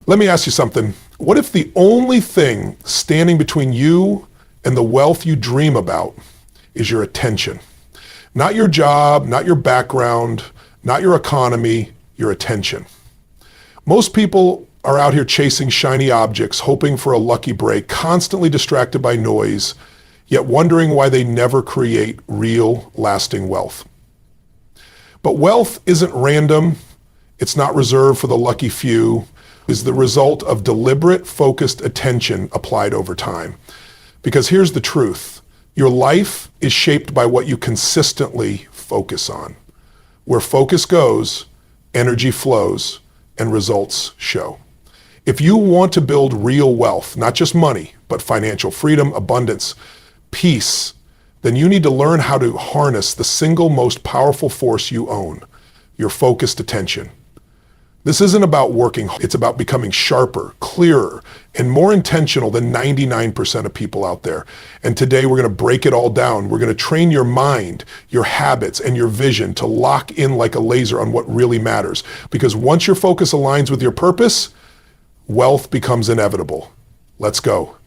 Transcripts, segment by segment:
Let me ask you something. What if the only thing standing between you and the wealth you dream about is your attention? Not your job, not your background, not your economy, your attention. Most people are out here chasing shiny objects, hoping for a lucky break, constantly distracted by noise, yet wondering why they never create real, lasting wealth. But wealth isn't random. It's not reserved for the lucky few. It's the result of deliberate, focused attention applied over time. Because here's the truth. Your life is shaped by what you consistently focus on. Where focus goes, energy flows, and results show. If you want to build real wealth, not just money, but financial freedom, abundance, peace, then you need to learn how to harness the single most powerful force you own, your focused attention. This isn't about working, it's about becoming sharper, clearer, and more intentional than 99% of people out there. And today we're going to break it all down. We're going to train your mind, your habits, and your vision to lock in like a laser on what really matters. Because once your focus aligns with your purpose, wealth becomes inevitable. Let's go.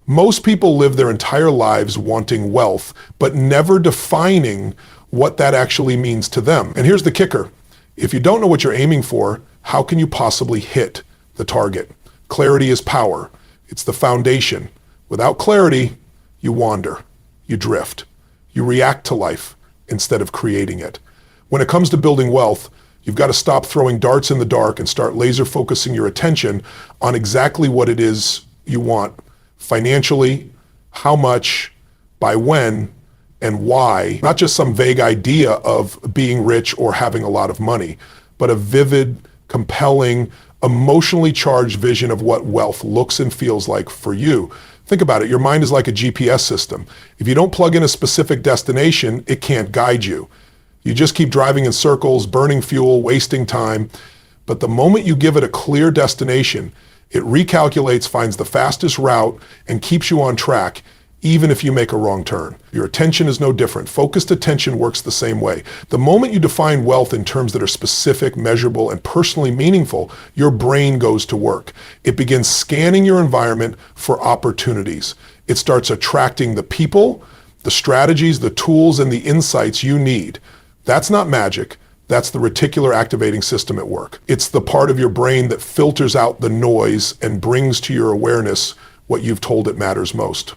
Most people live their entire lives wanting wealth, but never defining what that actually means to them. And here's the kicker. If you don't know what you're aiming for, how can you possibly hit the target? Clarity is power. It's the foundation. Without clarity, you wander, you drift, you react to life instead of creating it. When it comes to building wealth, you've got to stop throwing darts in the dark and start laser focusing your attention on exactly what it is you want financially, how much, by when, and why. Not just some vague idea of being rich or having a lot of money, but a vivid, compelling, emotionally charged vision of what wealth looks and feels like for you. Think about it. Your mind is like a GPS system. If you don't plug in a specific destination, it can't guide you. You just keep driving in circles, burning fuel, wasting time. But the moment you give it a clear destination, it recalculates, finds the fastest route, and keeps you on track, even if you make a wrong turn. Your attention is no different. Focused attention works the same way. The moment you define wealth in terms that are specific, measurable, and personally meaningful, your brain goes to work. It begins scanning your environment for opportunities. It starts attracting the people, the strategies, the tools, and the insights you need. That's not magic. That's the reticular activating system at work. It's the part of your brain that filters out the noise and brings to your awareness what you've told it matters most.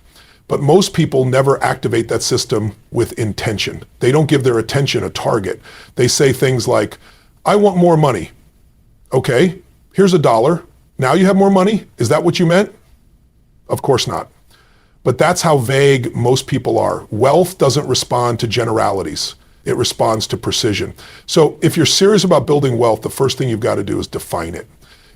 But most people never activate that system with intention. They don't give their attention a target. They say things like, I want more money. Okay, here's $1. Now you have more money? Is that what you meant? Of course not. But that's how vague most people are. Wealth doesn't respond to generalities. It responds to precision. So if you're serious about building wealth, the first thing you've got to do is define it.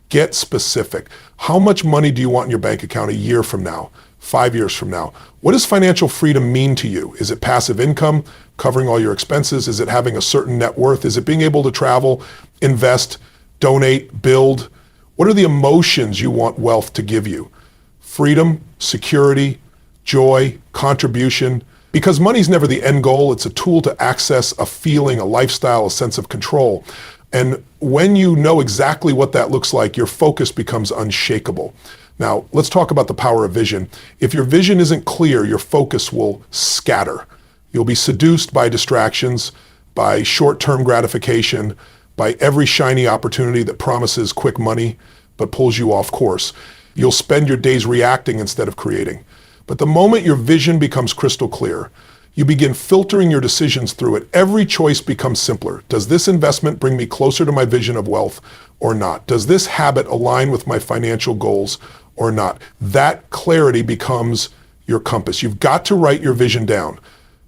Get specific. How much money do you want in your bank account a year from now? 5 years from now? What does financial freedom mean to you? Is it passive income, covering all your expenses? Is it having a certain net worth? Is it being able to travel, invest, donate, build? What are the emotions you want wealth to give you? Freedom, security, joy, contribution. Because money's never the end goal. It's a tool to access a feeling, a lifestyle, a sense of control. And when you know exactly what that looks like, your focus becomes unshakable. Now, let's talk about the power of vision. If your vision isn't clear, your focus will scatter. You'll be seduced by distractions, by short-term gratification, by every shiny opportunity that promises quick money but pulls you off course. You'll spend your days reacting instead of creating. But the moment your vision becomes crystal clear, you begin filtering your decisions through it. Every choice becomes simpler. Does this investment bring me closer to my vision of wealth or not? Does this habit align with my financial goals or not? That clarity becomes your compass. You've got to write your vision down.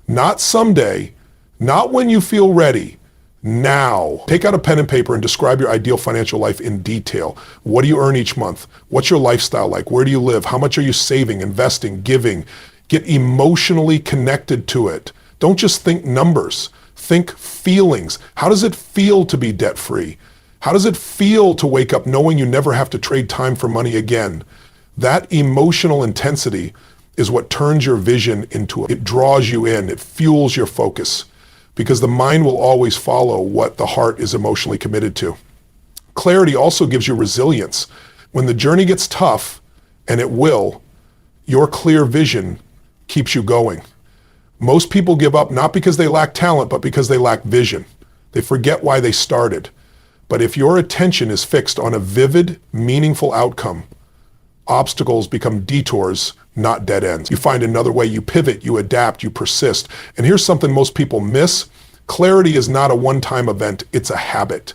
Not someday, not when you feel ready, now. Take out a pen and paper and describe your ideal financial life in detail. What do you earn each month? What's your lifestyle like? Where do you live? How much are you saving, investing, giving? Get emotionally connected to it. Don't just think numbers. Think feelings. How does it feel to be debt-free? How does it feel to wake up knowing you never have to trade time for money again? That emotional intensity is what turns your vision into it draws you in, it fuels your focus, because the mind will always follow what the heart is emotionally committed to. Clarity also gives you resilience. When the journey gets tough, and it will, your clear vision keeps you going. Most people give up not because they lack talent, but because they lack vision. They forget why they started. But if your attention is fixed on a vivid, meaningful outcome, obstacles become detours, not dead ends. You find another way, you pivot, you adapt, you persist. And here's something most people miss. Clarity is not a one-time event, it's a habit.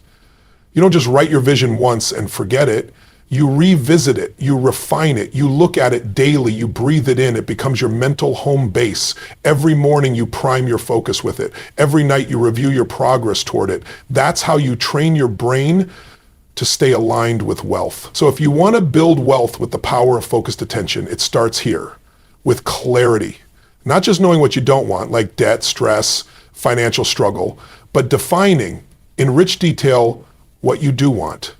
You don't just write your vision once and forget it. You revisit it, you refine it, you look at it daily, you breathe it in, it becomes your mental home base. Every morning you prime your focus with it. Every night you review your progress toward it. That's how you train your brain to stay aligned with wealth. So if you want to build wealth with the power of focused attention, it starts here with clarity. Not just knowing what you don't want, like debt, stress, financial struggle, but defining in rich detail what you do want.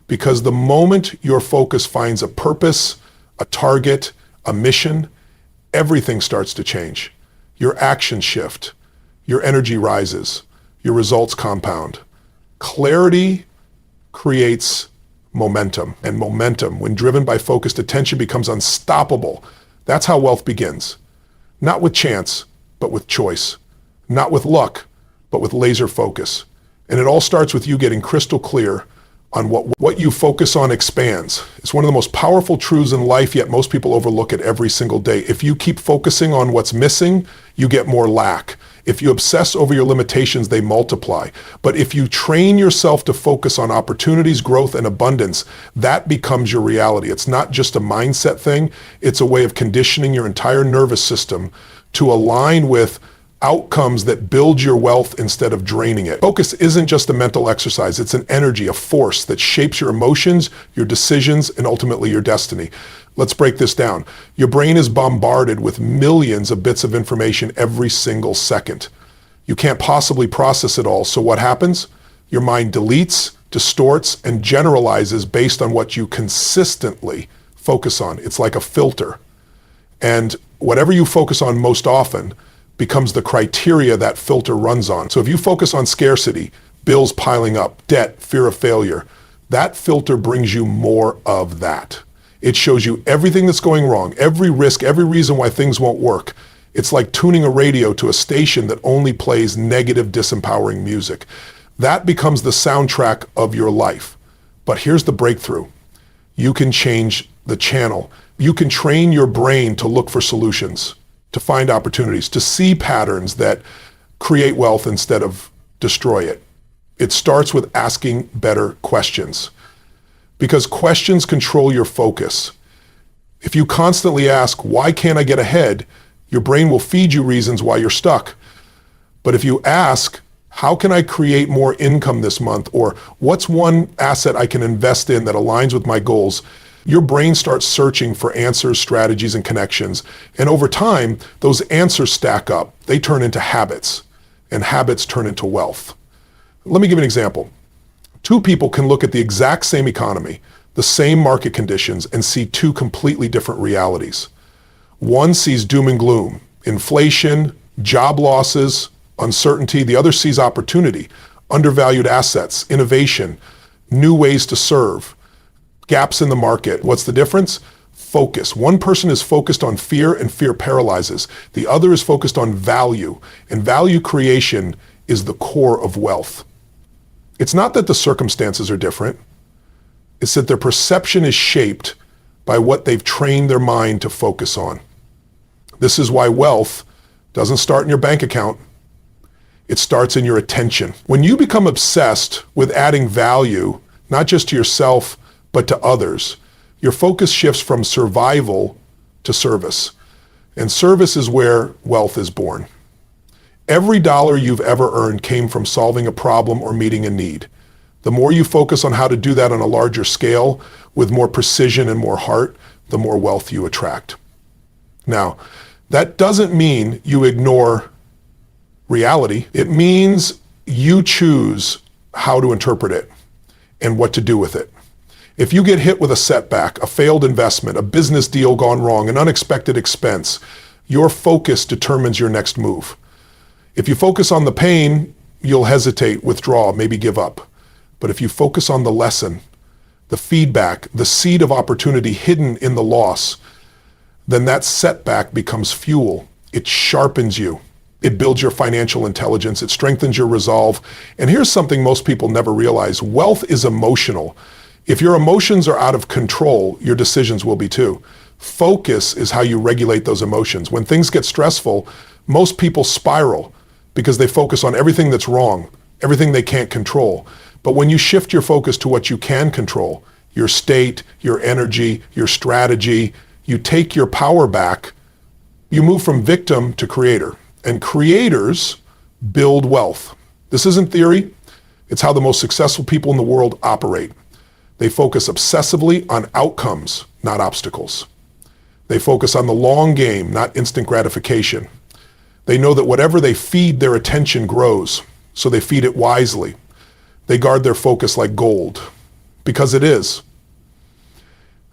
Because the moment your focus finds a purpose, a target, a mission, everything starts to change. Your actions shift, your energy rises, your results compound. Clarity creates momentum, and momentum, when driven by focused attention, becomes unstoppable. That's how wealth begins. Not with chance, but with choice. Not with luck, but with laser focus. And it all starts with you getting crystal clear on what you focus on expands. It's one of the most powerful truths in life, yet most people overlook it every single day. If you keep focusing on what's missing, you get more lack. If you obsess over your limitations, they multiply. But if you train yourself to focus on opportunities, growth, and abundance, that becomes your reality. It's not just a mindset thing. It's a way of conditioning your entire nervous system to align with outcomes that build your wealth instead of draining it. Focus isn't just a mental exercise. It's an energy, a force that shapes your emotions, your decisions, and ultimately your destiny. Let's break this down. Your brain is bombarded with millions of bits of information every single second. You can't possibly process it all, so what happens? Your mind deletes, distorts, and generalizes based on what you consistently focus on. It's like a filter. And whatever you focus on most often becomes the criteria that filter runs on. So if you focus on scarcity, bills piling up, debt, fear of failure, that filter brings you more of that. It shows you everything that's going wrong, every risk, every reason why things won't work. It's like tuning a radio to a station that only plays negative, disempowering music. That becomes the soundtrack of your life. But here's the breakthrough. You can change the channel. You can train your brain to look for solutions, to find opportunities, to see patterns that create wealth instead of destroy it. It starts with asking better questions, because questions control your focus. If you constantly ask, why can't I get ahead? Your brain will feed you reasons why you're stuck. But if you ask, how can I create more income this month? Or what's one asset I can invest in that aligns with my goals? Your brain starts searching for answers, strategies, and connections. And over time, those answers stack up. They turn into habits, and habits turn into wealth. Let me give an example. Two people can look at the exact same economy, the same market conditions, and see two completely different realities. One sees doom and gloom, inflation, job losses, uncertainty. The other sees opportunity, undervalued assets, innovation, new ways to serve, gaps in the market. What's the difference? Focus. One person is focused on fear, and fear paralyzes. The other is focused on value, and value creation is the core of wealth. It's not that the circumstances are different. It's that their perception is shaped by what they've trained their mind to focus on. This is why wealth doesn't start in your bank account. It starts in your attention. When you become obsessed with adding value, not just to yourself, but to others, your focus shifts from survival to service. And service is where wealth is born. Every dollar you've ever earned came from solving a problem or meeting a need. The more you focus on how to do that on a larger scale, with more precision and more heart, the more wealth you attract. Now, that doesn't mean you ignore reality. It means you choose how to interpret it and what to do with it. If you get hit with a setback, a failed investment, a business deal gone wrong, an unexpected expense, your focus determines your next move. If you focus on the pain, you'll hesitate, withdraw, maybe give up. But if you focus on the lesson, the feedback, the seed of opportunity hidden in the loss, then that setback becomes fuel. It sharpens you. It builds your financial intelligence. It strengthens your resolve. And here's something most people never realize. Wealth is emotional. If your emotions are out of control, your decisions will be too. Focus is how you regulate those emotions. When things get stressful, most people spiral because they focus on everything that's wrong, everything they can't control. But when you shift your focus to what you can control, your state, your energy, your strategy, you take your power back, you move from victim to creator. And creators build wealth. This isn't theory. It's how the most successful people in the world operate. They focus obsessively on outcomes, not obstacles. They focus on the long game, not instant gratification. They know that whatever they feed their attention grows, so they feed it wisely. They guard their focus like gold, because it is.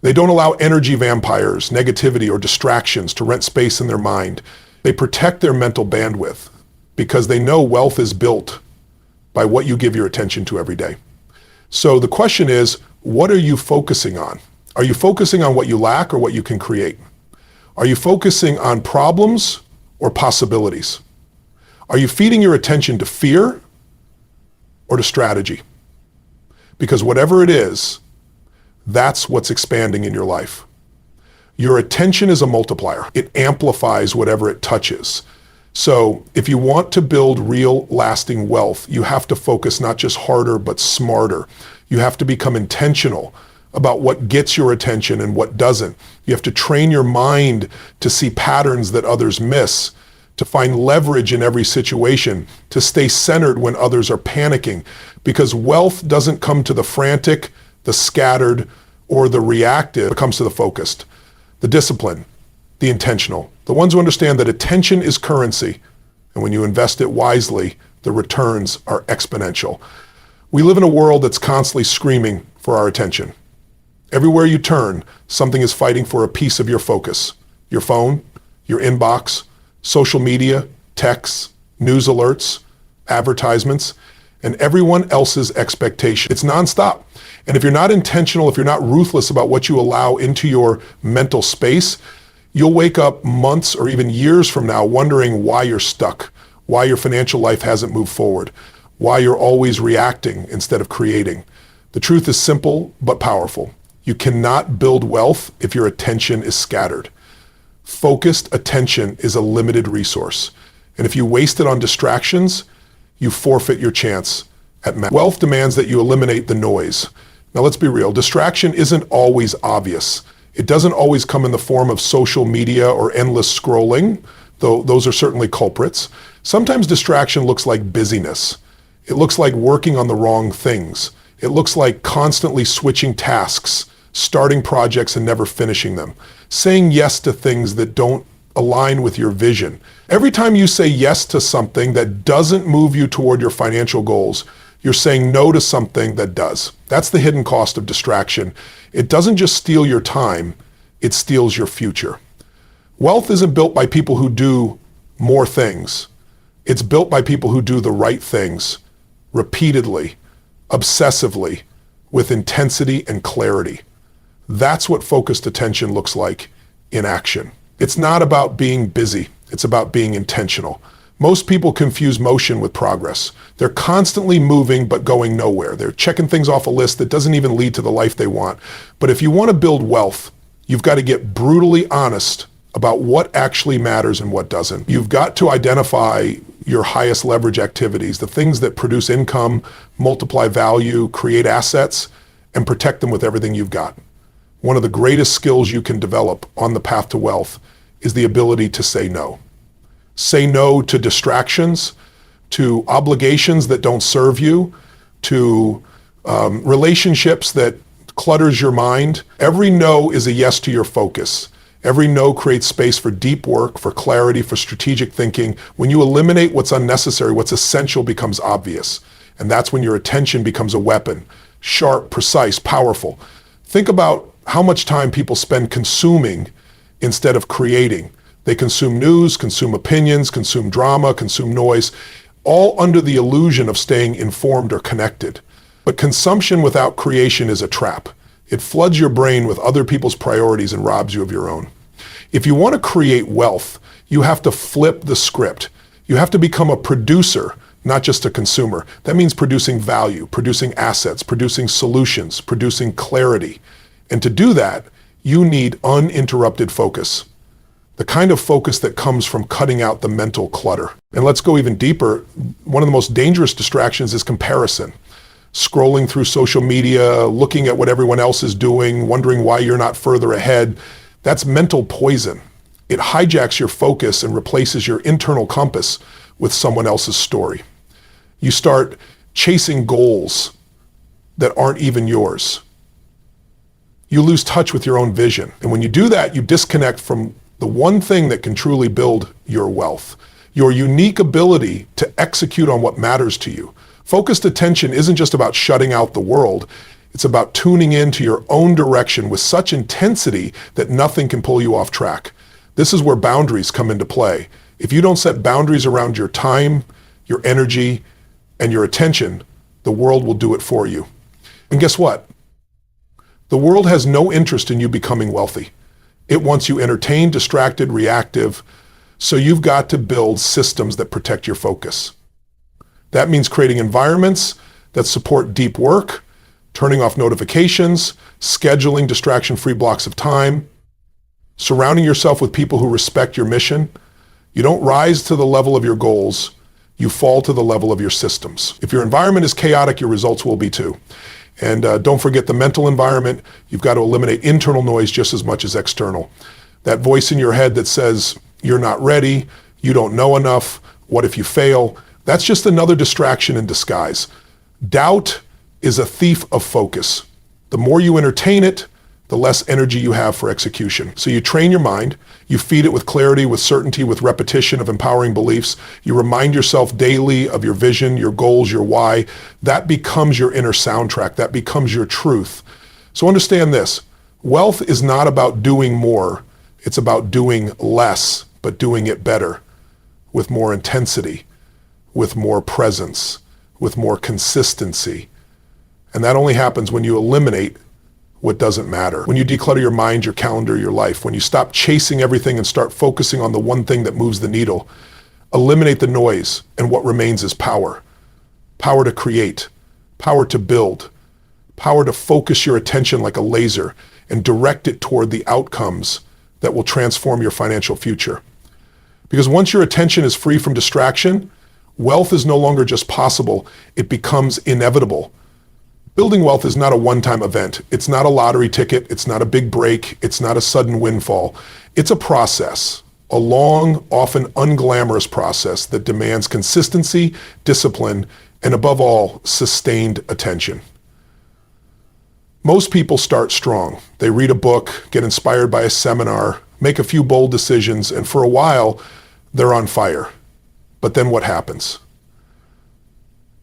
They don't allow energy vampires, negativity, or distractions to rent space in their mind. They protect their mental bandwidth because they know wealth is built by what you give your attention to every day. So the question is, what are you focusing on? Are you focusing on what you lack or what you can create? Are you focusing on problems or possibilities? Are you feeding your attention to fear or to strategy? Because whatever it is, that's what's expanding in your life. Your attention is a multiplier. It amplifies whatever it touches. So if you want to build real lasting wealth, you have to focus not just harder, but smarter. You have to become intentional about what gets your attention and what doesn't. You have to train your mind to see patterns that others miss, to find leverage in every situation, to stay centered when others are panicking. Because wealth doesn't come to the frantic, the scattered, or the reactive. It comes to the focused. The discipline, the intentional, the ones who understand that attention is currency, and when you invest it wisely, the returns are exponential. We live in a world that's constantly screaming for our attention. Everywhere you turn, something is fighting for a piece of your focus. Your phone, your inbox, social media, texts, news alerts, advertisements, and everyone else's expectation. It's nonstop. And if you're not intentional, if you're not ruthless about what you allow into your mental space, you'll wake up months or even years from now wondering why you're stuck, why your financial life hasn't moved forward, why you're always reacting instead of creating. The truth is simple but powerful. You cannot build wealth if your attention is scattered. Focused attention is a limited resource. And if you waste it on distractions, you forfeit your chance at wealth demands that you eliminate the noise. Now let's be real, distraction isn't always obvious. It doesn't always come in the form of social media or endless scrolling, though those are certainly culprits. Sometimes distraction looks like busyness. It looks like working on the wrong things. It looks like constantly switching tasks, starting projects and never finishing them, saying yes to things that don't align with your vision. Every time you say yes to something that doesn't move you toward your financial goals, you're saying no to something that does. That's the hidden cost of distraction. It doesn't just steal your time, it steals your future. Wealth isn't built by people who do more things. It's built by people who do the right things, repeatedly, obsessively, with intensity and clarity. That's what focused attention looks like in action. It's not about being busy. It's about being intentional. Most people confuse motion with progress. They're constantly moving but going nowhere. They're checking things off a list that doesn't even lead to the life they want. But if you want to build wealth, you've got to get brutally honest about what actually matters and what doesn't. You've got to identify your highest leverage activities, the things that produce income, multiply value, create assets, and protect them with everything you've got. One of the greatest skills you can develop on the path to wealth is the ability to say no. Say no to distractions, to obligations that don't serve you, to relationships that clutters your mind. Every no is a yes to your focus. Every no creates space for deep work, for clarity, for strategic thinking. When you eliminate what's unnecessary, what's essential becomes obvious. And that's when your attention becomes a weapon, sharp, precise, powerful. Think about how much time people spend consuming instead of creating. They consume news, consume opinions, consume drama, consume noise, all under the illusion of staying informed or connected. But consumption without creation is a trap. It floods your brain with other people's priorities and robs you of your own. If you want to create wealth, you have to flip the script. You have to become a producer, not just a consumer. That means producing value, producing assets, producing solutions, producing clarity. And to do that, you need uninterrupted focus. The kind of focus that comes from cutting out the mental clutter. And let's go even deeper. One of the most dangerous distractions is comparison. Scrolling through social media, looking at what everyone else is doing, wondering why you're not further ahead. That's mental poison. It hijacks your focus and replaces your internal compass with someone else's story. You start chasing goals that aren't even yours. You lose touch with your own vision. And when you do that, you disconnect from the one thing that can truly build your wealth, your unique ability to execute on what matters to you. Focused attention isn't just about shutting out the world. It's about tuning into your own direction with such intensity that nothing can pull you off track. This is where boundaries come into play. If you don't set boundaries around your time, your energy, and your attention, the world will do it for you. And guess what? The world has no interest in you becoming wealthy. It wants you entertained, distracted, reactive. So you've got to build systems that protect your focus. That means creating environments that support deep work, turning off notifications, scheduling distraction-free blocks of time, surrounding yourself with people who respect your mission. You don't rise to the level of your goals. You fall to the level of your systems. If your environment is chaotic, your results will be too. And don't forget the mental environment. You've got to eliminate internal noise just as much as external. That voice in your head that says, you're not ready, you don't know enough, what if you fail? That's just another distraction in disguise. Doubt is a thief of focus. The more you entertain it, the less energy you have for execution. So you train your mind, you feed it with clarity, with certainty, with repetition of empowering beliefs. You remind yourself daily of your vision, your goals, your why. That becomes your inner soundtrack. That becomes your truth. So understand this. Wealth is not about doing more. It's about doing less, but doing it better, with more intensity, with more presence, with more consistency. And that only happens when you eliminate what doesn't matter. When you declutter your mind, your calendar, your life, when you stop chasing everything and start focusing on the one thing that moves the needle, eliminate the noise, and what remains is power. Power to create, power to build, power to focus your attention like a laser and direct it toward the outcomes that will transform your financial future. Because once your attention is free from distraction, wealth is no longer just possible, it becomes inevitable. Building wealth is not a one-time event. It's not a lottery ticket. It's not a big break. It's not a sudden windfall. It's a process, a long, often unglamorous process that demands consistency, discipline, and above all, sustained attention. Most people start strong. They read a book, get inspired by a seminar, make a few bold decisions, and for a while, they're on fire. But then what happens?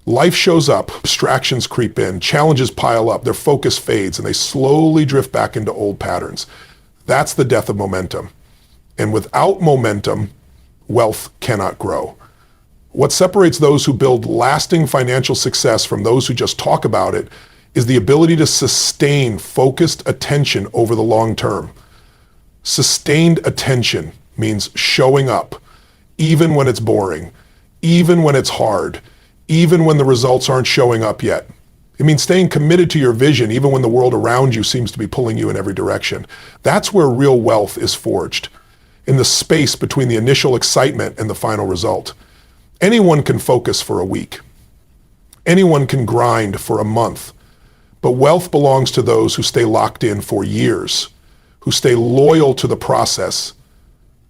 Life shows up, distractions creep in, challenges pile up, their focus fades, and they slowly drift back into old patterns. That's the death of momentum. And without momentum, wealth cannot grow. What separates those who build lasting financial success from those who just talk about it is the ability to sustain focused attention over the long term. Sustained attention means showing up, even when it's boring, even when it's hard, even when the results aren't showing up yet. It means staying committed to your vision even when the world around you seems to be pulling you in every direction. That's where real wealth is forged, in the space between the initial excitement and the final result. Anyone can focus for a week. Anyone can grind for a month. But wealth belongs to those who stay locked in for years, who stay loyal to the process,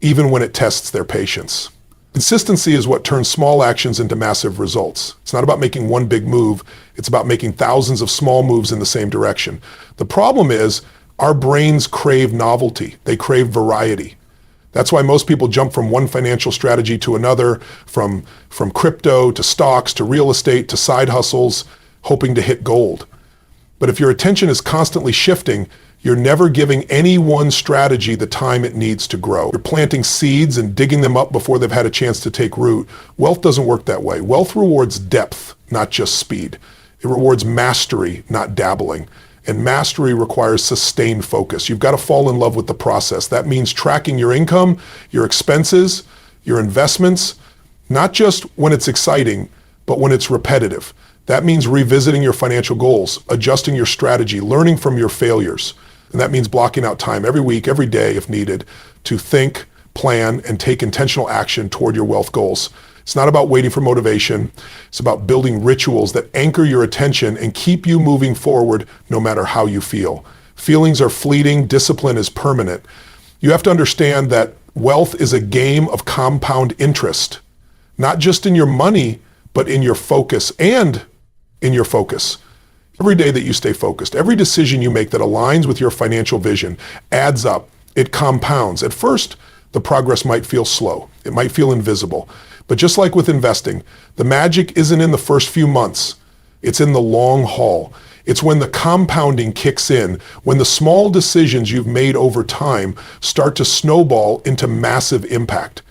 even when it tests their patience. Consistency is what turns small actions into massive results. It's not about making one big move. It's about making thousands of small moves in the same direction. The problem is our brains crave novelty. They crave variety. That's why most people jump from one financial strategy to another, from crypto to stocks to real estate to side hustles, hoping to hit gold. But if your attention is constantly shifting, you're never giving any one strategy the time it needs to grow. You're planting seeds and digging them up before they've had a chance to take root. Wealth doesn't work that way. Wealth rewards depth, not just speed. It rewards mastery, not dabbling. And mastery requires sustained focus. You've got to fall in love with the process. That means tracking your income, your expenses, your investments, not just when it's exciting, but when it's repetitive. That means revisiting your financial goals, adjusting your strategy, learning from your failures. And that means blocking out time every week, every day if needed, to think, plan, and take intentional action toward your wealth goals. It's not about waiting for motivation. It's about building rituals that anchor your attention and keep you moving forward no matter how you feel. Feelings are fleeting, discipline is permanent. You have to understand that wealth is a game of compound interest, not just in your money, but in your focus and in your focus. Every day that you stay focused, every decision you make that aligns with your financial vision adds up. It compounds. At first, the progress might feel slow. It might feel invisible. But just like with investing, the magic isn't in the first few months. It's in the long haul. It's when the compounding kicks in, when the small decisions you've made over time start to snowball into massive impact.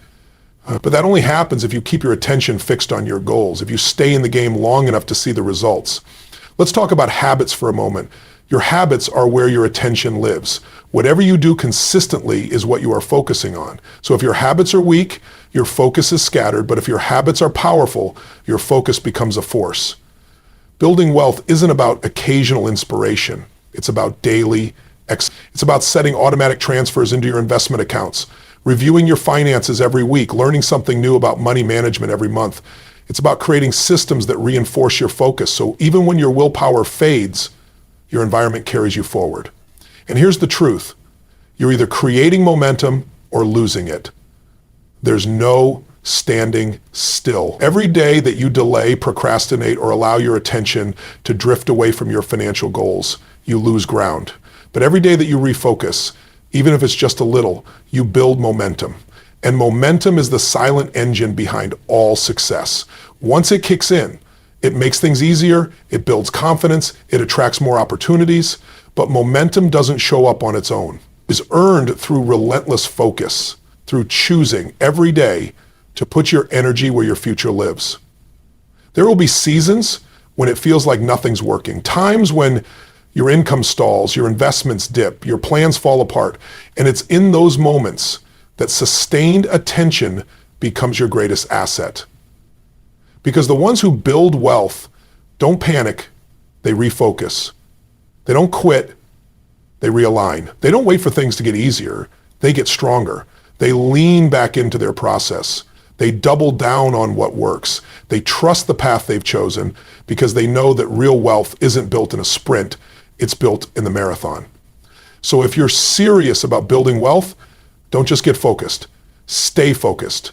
But that only happens if you keep your attention fixed on your goals, if you stay in the game long enough to see the results. Let's talk about habits for a moment. Your habits are where your attention lives. Whatever you do consistently is what you are focusing on. So if your habits are weak, your focus is scattered, but if your habits are powerful, your focus becomes a force. Building wealth isn't about occasional inspiration. It's about daily. It's about setting automatic transfers into your investment accounts, reviewing your finances every week, learning something new about money management every month. It's about creating systems that reinforce your focus. So even when your willpower fades, your environment carries you forward. And here's the truth. You're either creating momentum or losing it. There's no standing still. Every day that you delay, procrastinate, or allow your attention to drift away from your financial goals, you lose ground. But every day that you refocus, even if it's just a little, you build momentum. And momentum is the silent engine behind all success. Once it kicks in, it makes things easier, it builds confidence, it attracts more opportunities, but momentum doesn't show up on its own. It's earned through relentless focus, through choosing every day to put your energy where your future lives. There will be seasons when it feels like nothing's working, times when your income stalls, your investments dip, your plans fall apart, and it's in those moments that sustained attention becomes your greatest asset. Because the ones who build wealth don't panic, they refocus. They don't quit, they realign. They don't wait for things to get easier, they get stronger. They lean back into their process. They double down on what works. They trust the path they've chosen because they know that real wealth isn't built in a sprint, it's built in the marathon. So if you're serious about building wealth, don't just get focused, stay focused.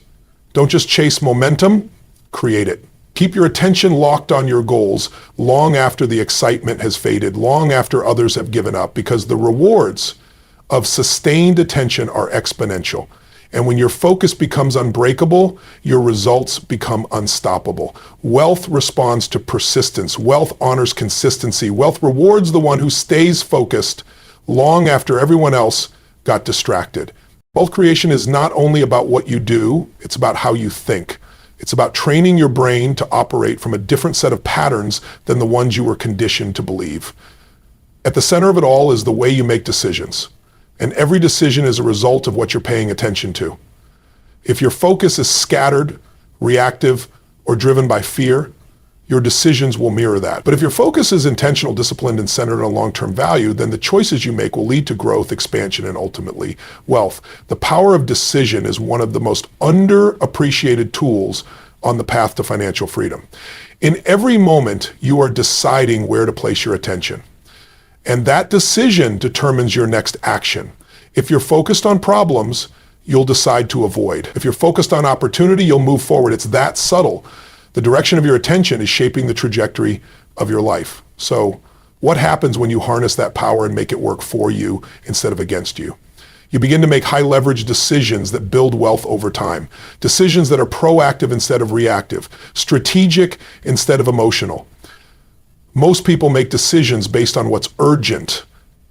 Don't just chase momentum, create it. Keep your attention locked on your goals long after the excitement has faded, long after others have given up, because the rewards of sustained attention are exponential. And when your focus becomes unbreakable, your results become unstoppable. Wealth responds to persistence. Wealth honors consistency. Wealth rewards the one who stays focused long after everyone else got distracted. Wealth creation is not only about what you do, it's about how you think. It's about training your brain to operate from a different set of patterns than the ones you were conditioned to believe. At the center of it all is the way you make decisions. And every decision is a result of what you're paying attention to. If your focus is scattered, reactive, or driven by fear, your decisions will mirror that. But if your focus is intentional, disciplined, and centered on long-term value, then the choices you make will lead to growth, expansion, and ultimately wealth. The power of decision is one of the most underappreciated tools on the path to financial freedom. In every moment, you are deciding where to place your attention. And that decision determines your next action. If you're focused on problems, you'll decide to avoid. If you're focused on opportunity, you'll move forward. It's that subtle. The direction of your attention is shaping the trajectory of your life. So what happens when you harness that power and make it work for you instead of against you? You begin to make high leverage decisions that build wealth over time. Decisions that are proactive instead of reactive, strategic instead of emotional. Most people make decisions based on what's urgent,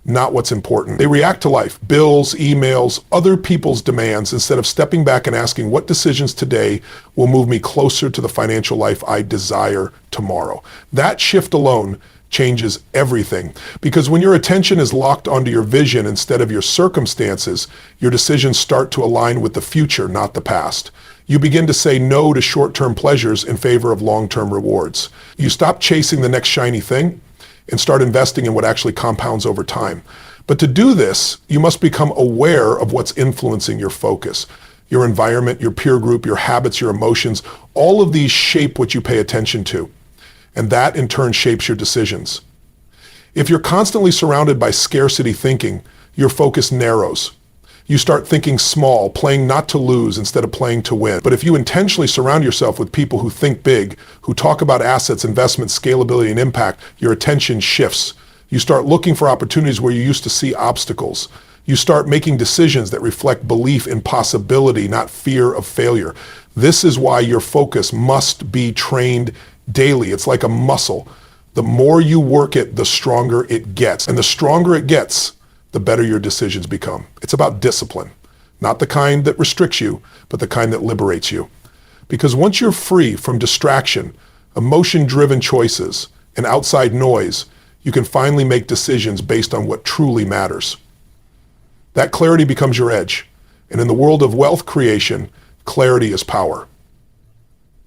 not what's important. They react to life, bills, emails, other people's demands, instead of stepping back and asking what decisions today will move me closer to the financial life I desire tomorrow. That shift alone changes everything, because when your attention is locked onto your vision instead of your circumstances, your decisions start to align with the future, not the past. You begin to say no to short-term pleasures in favor of long-term rewards. You stop chasing the next shiny thing and start investing in what actually compounds over time. But to do this, you must become aware of what's influencing your focus. Your environment, your peer group, your habits, your emotions, all of these shape what you pay attention to. And that in turn shapes your decisions. If you're constantly surrounded by scarcity thinking, your focus narrows. You start thinking small, playing not to lose instead of playing to win. But if you intentionally surround yourself with people who think big, who talk about assets, investments, scalability, and impact, your attention shifts. You start looking for opportunities where you used to see obstacles. You start making decisions that reflect belief in possibility, not fear of failure. This is why your focus must be trained daily. It's like a muscle. The more you work it, the stronger it gets. And the stronger it gets, the better your decisions become. It's about discipline, not the kind that restricts you, but the kind that liberates you. Because once you're free from distraction, emotion-driven choices, and outside noise, you can finally make decisions based on what truly matters. That clarity becomes your edge. And in the world of wealth creation, clarity is power.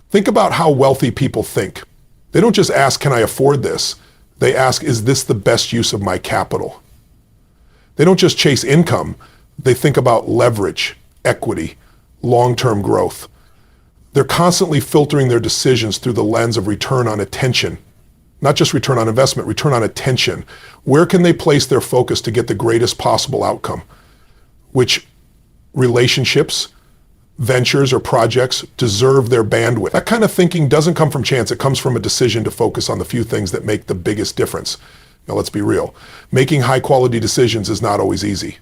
Think about how wealthy people think. They don't just ask, can I afford this? They ask, is this the best use of my capital? They don't just chase income. They think about leverage, equity, long-term growth. They're constantly filtering their decisions through the lens of return on attention. Not just return on investment, return on attention. Where can they place their focus to get the greatest possible outcome? Which relationships, ventures, or projects deserve their bandwidth? That kind of thinking doesn't come from chance. It comes from a decision to focus on the few things that make the biggest difference. Now, let's be real. Making high-quality decisions is not always easy.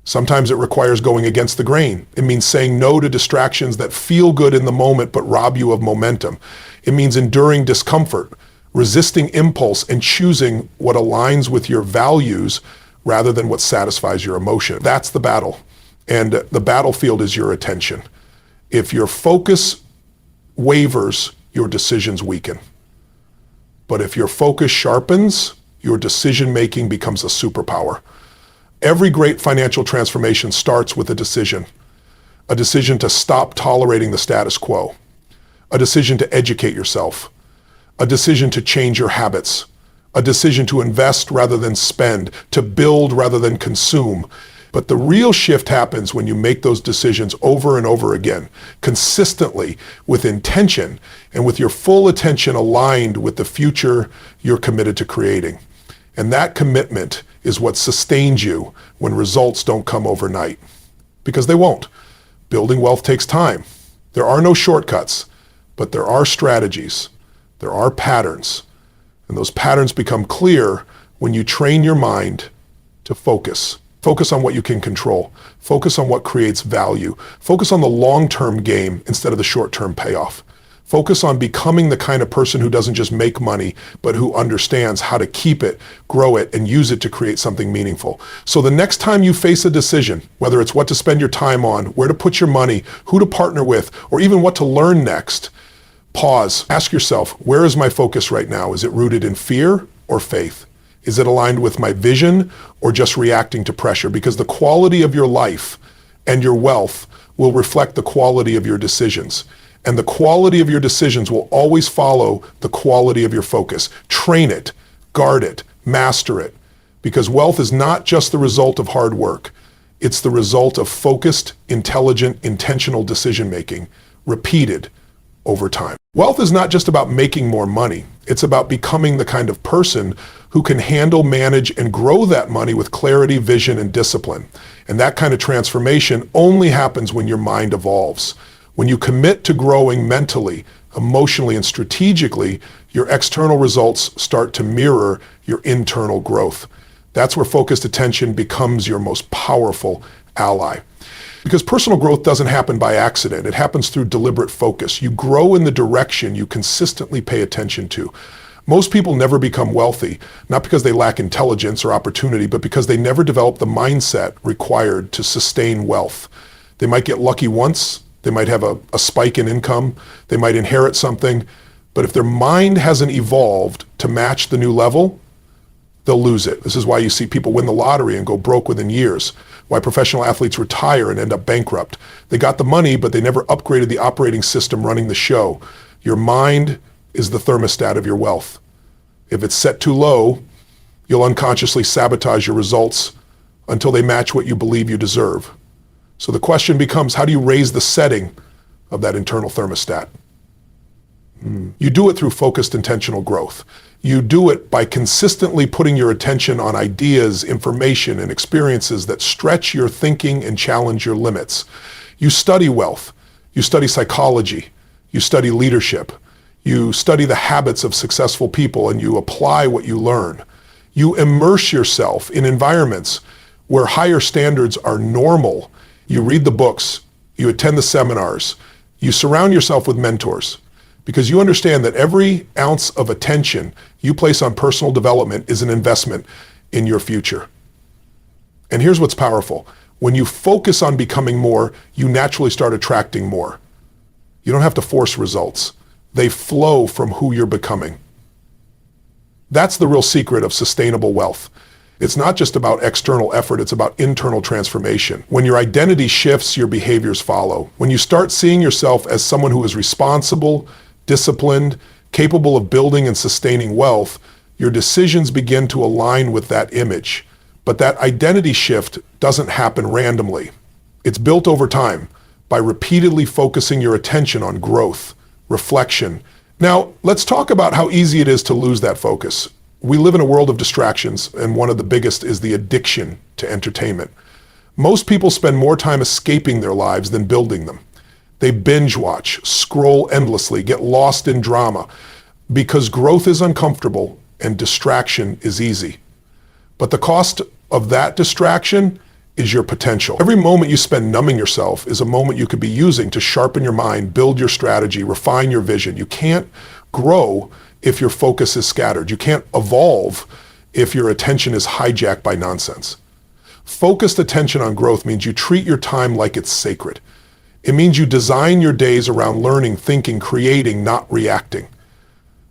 Sometimes it requires going against the grain. It means saying no to distractions that feel good in the moment but rob you of momentum. It means enduring discomfort, resisting impulse, and choosing what aligns with your values rather than what satisfies your emotion. That's the battle. And the battlefield is your attention. If your focus wavers, your decisions weaken. But if your focus sharpens, your decision-making becomes a superpower. Every great financial transformation starts with a decision to stop tolerating the status quo, a decision to educate yourself, a decision to change your habits, a decision to invest rather than spend, to build rather than consume. But the real shift happens when you make those decisions over and over again, consistently, with intention, and with your full attention aligned with the future you're committed to creating. And that commitment is what sustains you when results don't come overnight. Because they won't. Building wealth takes time. There are no shortcuts, but there are strategies. There are patterns. And those patterns become clear when you train your mind to focus. Focus on what you can control. Focus on what creates value. Focus on the long-term game instead of the short-term payoff. Focus on becoming the kind of person who doesn't just make money, but who understands how to keep it, grow it, and use it to create something meaningful. So the next time you face a decision, whether it's what to spend your time on, where to put your money, who to partner with, or even what to learn next, pause. Ask yourself, where is my focus right now? Is it rooted in fear or faith? Is it aligned with my vision or just reacting to pressure? Because the quality of your life and your wealth will reflect the quality of your decisions. And the quality of your decisions will always follow the quality of your focus. Train it, guard it, master it. Because wealth is not just the result of hard work. It's the result of focused, intelligent, intentional decision-making, repeated over time. Wealth is not just about making more money. It's about becoming the kind of person who can handle, manage, and grow that money with clarity, vision, and discipline. And that kind of transformation only happens when your mind evolves. When you commit to growing mentally, emotionally, and strategically, your external results start to mirror your internal growth. That's where focused attention becomes your most powerful ally. Because personal growth doesn't happen by accident. It happens through deliberate focus. You grow in the direction you consistently pay attention to. Most people never become wealthy, not because they lack intelligence or opportunity, but because they never develop the mindset required to sustain wealth. They might get lucky once, they might have a spike in income, they might inherit something, but if their mind hasn't evolved to match the new level, they'll lose it. This is why you see people win the lottery and go broke within years, why professional athletes retire and end up bankrupt. They got the money, but they never upgraded the operating system running the show. Your mind is the thermostat of your wealth. If it's set too low, you'll unconsciously sabotage your results until they match what you believe you deserve. So the question becomes, how do you raise the setting of that internal thermostat? You do it through focused intentional growth. You do it by consistently putting your attention on ideas, information, and experiences that stretch your thinking and challenge your limits. You study wealth. You study psychology. You study leadership. You study the habits of successful people and you apply what you learn. You immerse yourself in environments where higher standards are normal. You read the books. You attend the seminars. You surround yourself with mentors because you understand that every ounce of attention you place on personal development is an investment in your future. And here's what's powerful. When you focus on becoming more, you naturally start attracting more. You don't have to force results. They flow from who you're becoming. That's the real secret of sustainable wealth. It's not just about external effort, it's about internal transformation. When your identity shifts, your behaviors follow. When you start seeing yourself as someone who is responsible, disciplined, capable of building and sustaining wealth, your decisions begin to align with that image. But that identity shift doesn't happen randomly. It's built over time by repeatedly focusing your attention on growth, reflection. Now, let's talk about how easy it is to lose that focus. We live in a world of distractions, and one of the biggest is the addiction to entertainment. Most people spend more time escaping their lives than building them. They binge watch, scroll endlessly, get lost in drama, because growth is uncomfortable and distraction is easy. But the cost of that distraction is your potential. Every moment you spend numbing yourself is a moment you could be using to sharpen your mind, build your strategy, refine your vision. You can't grow if your focus is scattered. You can't evolve if your attention is hijacked by nonsense. Focused attention on growth means you treat your time like it's sacred. It means you design your days around learning, thinking, creating, not reacting.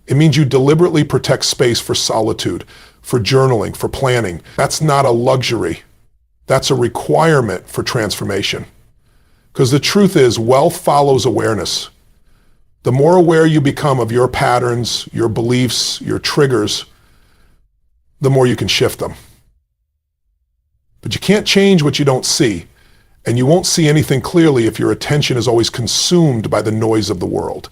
It means you deliberately protect space for solitude, for journaling, for planning. That's not a luxury. That's a requirement for transformation. Because the truth is, wealth follows awareness. The more aware you become of your patterns, your beliefs, your triggers, the more you can shift them. But you can't change what you don't see, and you won't see anything clearly if your attention is always consumed by the noise of the world.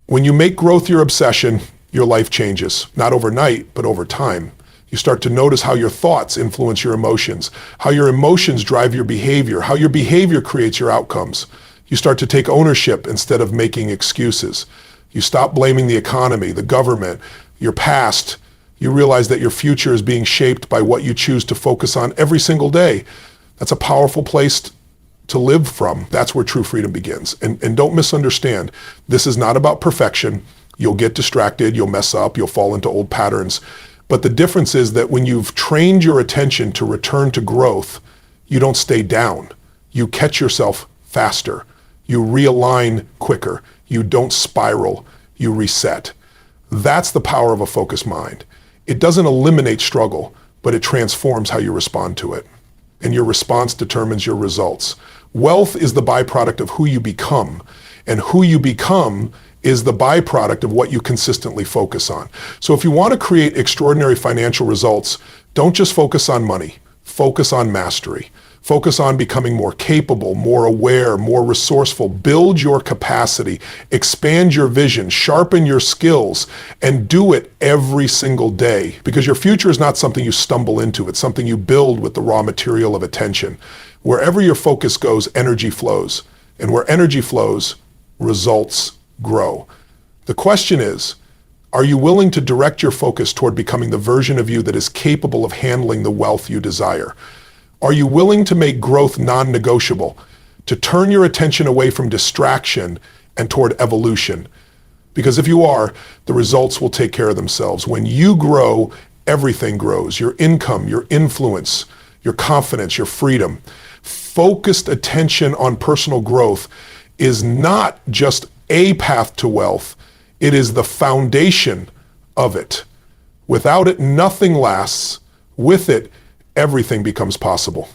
When you make growth your obsession, your life changes, not overnight, but over time. You start to notice how your thoughts influence your emotions, how your emotions drive your behavior, how your behavior creates your outcomes. You start to take ownership instead of making excuses. You stop blaming the economy, the government, your past. You realize that your future is being shaped by what you choose to focus on every single day. That's a powerful place to live from. That's where true freedom begins. And don't misunderstand. This is not about perfection. You'll get distracted, you'll mess up, you'll fall into old patterns. But the difference is that when you've trained your attention to return to growth, you don't stay down. You catch yourself faster. You realign quicker. You don't spiral. You reset. That's the power of a focused mind. It doesn't eliminate struggle, but it transforms how you respond to it. And your response determines your results. Wealth is the byproduct of who you become, and who you become is the byproduct of what you consistently focus on. So if you want to create extraordinary financial results, don't just focus on money. Focus on mastery. Focus on becoming more capable, more aware, more resourceful. Build your capacity, expand your vision, sharpen your skills, and do it every single day. Because your future is not something you stumble into. It's something you build with the raw material of attention. Wherever your focus goes, energy flows. And where energy flows, results grow. The question is, are you willing to direct your focus toward becoming the version of you that is capable of handling the wealth you desire? Are you willing to make growth non-negotiable, to turn your attention away from distraction and toward evolution? Because if you are, the results will take care of themselves. When you grow, everything grows. Your income, your influence, your confidence, your freedom. Focused attention on personal growth is not just a path to wealth. It is the foundation of it. Without it, nothing lasts. With it, everything becomes possible.